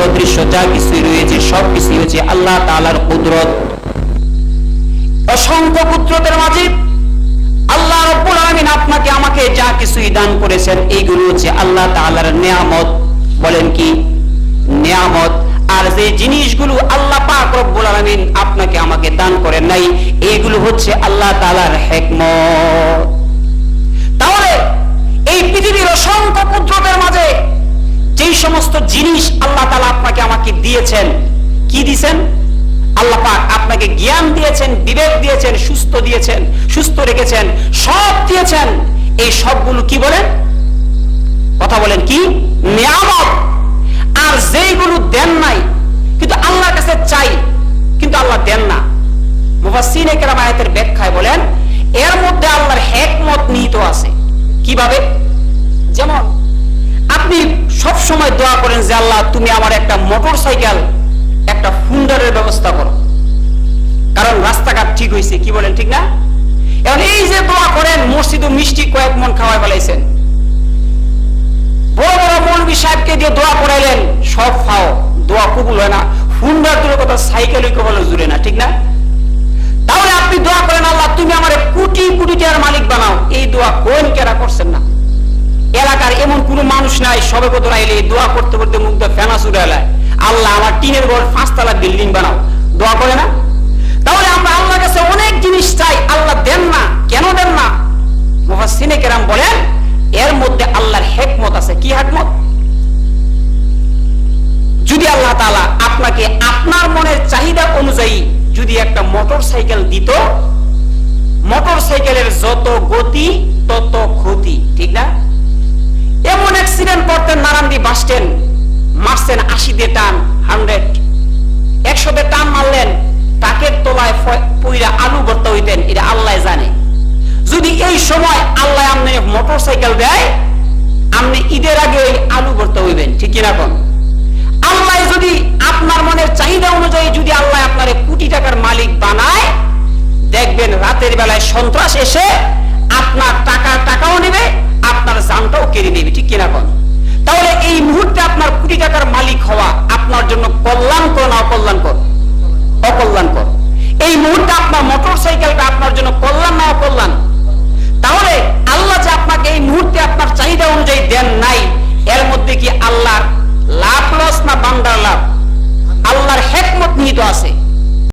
অদৃশ্য যা কিছুই রয়েছে সবকিছু হচ্ছে আল্লাহ তাআলার কুদরত। অসংখ্য কুদরতের মাঝে আল্লাহ রাব্বুল আলামিন আপনাকে আমাকে যা কিছুই দান করেছেন এইগুলো হচ্ছে আল্লাহ তাআলার নিয়ামত। বলেন কি? নিয়ামত। আর যে জিনিসগুলো আল্লাহ পাক রব্বুল আলামিন আপনাকে আমাকে দান করেন নাই এইগুলো হচ্ছে আল্লাহ তাআলার হিকমত। তাহলে এই পৃথিবীর অসংখ্য কুদরতের মাঝে যেই সমস্ত জিনিস আল্লাহ তাআলা আপনাকে আমাকে দিয়েছেন, কি দিয়েছেন? আল্লাহ পাক আপনাকে জ্ঞান দিয়েছেন, বিবেক দিয়েছেন, সুস্থ রেখেছেন, সব দিয়েছেন। এই সবগুলো কি বলেন? কথা বলেন কি? নিয়ামত। আর যেইগুলো দেন নাই কিন্তু আল্লাহর কাছে চাই কিন্তু আল্লাহ দেন না, মুফাসসিরিনে কেরাম আয়াতের ব্যাখ্যায় বলেন এর মধ্যে আল্লাহর হিকমত নিহিত আছে। কিভাবে? যেমন আপনি সব সময় দোয়া করেন যে আল্লাহ তুমি আমার একটা মোটরসাইকেল, একটা হুন্ডারের ব্যবস্থা করো, কারণ রাস্তাঘাট ঠিক হয়েছে। কি বলেন? ঠিক না? এখন এই যে দোয়া করেন, মসজিদে মিষ্টি কয়েক মন খাওয়াই ফেলাইছেন, বড় বড় মৌলভী সাহেবকে দিয়ে দোয়া করাইলেন, সব ফাও, দোয়া কবুল হয় না। হুন্ডার দূরের কথা, সাইকেলই কবুল জুড়ে না। ঠিক না? তাহলে আপনি দোয়া করেন আল্লাহ তুমি আমার কোটি কোটি টাকার মালিক বানাও, এই দোয়া কোন কেরা করছেন না? এলাকার এমন কোন মানুষ নাই সবে কত রাইলে দোয়া করতে করতে মুগ্ধ ফেনা চুরে এলায় আল্লাহ আমার টিনের ঘর 5 তলা বিল্ডিং বানাও, দোয়া করে না? তাহলে আমরা আল্লাহর কাছে অনেক জিনিস চাই, আল্লাহ দেন না। কেন দেন না? মুফাসসিরিনে কেরাম বলেন এর মধ্যে আল্লাহর হিকমত আছে। কি হিকমত? যদি আল্লাহ তাআলা আপনাকে আপনার মনের চাহিদা অনুযায়ী যদি একটা মোটরসাইকেল দিত, মোটরসাইকেলের যত গতি তত ক্ষতি। ঠিক না? এমন অ্যাক্সিডেন্ট করতেন, নারান্দি বাস স্ট্যান্ড, মারছেন 80 দিয়ে টান, 100 দিয়ে টান মারলেন, টাকের তলায় পইরা আলু ভর্তা হইতেন, এটা আল্লাহ জানে। যদি এই সময় আল্লাহ আপনি মোটরসাইকেল দেয়, আপনি ঈদের আগে ওই আলু ভর্তা হইবেন। ঠিক কিনা কোন? আল্লাহ যদি আপনার মনের চাহিদা অনুযায়ী যদি আল্লাহ আপনার কোটি টাকার মালিক বানায়, দেখবেন রাতের বেলায় সন্ত্রাস এসে আপনার টাকাও নেবে, আপনার জানটাও কেড়ে নেবে। ঠিক কিনা কোন? তাহলে এই মুহূর্তে আপনার কোটি টাকার মালিক হওয়া আপনার জন্য কল্যাণকর না অকল্যাণকর? অকল্যাণকর। এই মুহূর্তে আপনার মোটরসাইকেলটা আপনার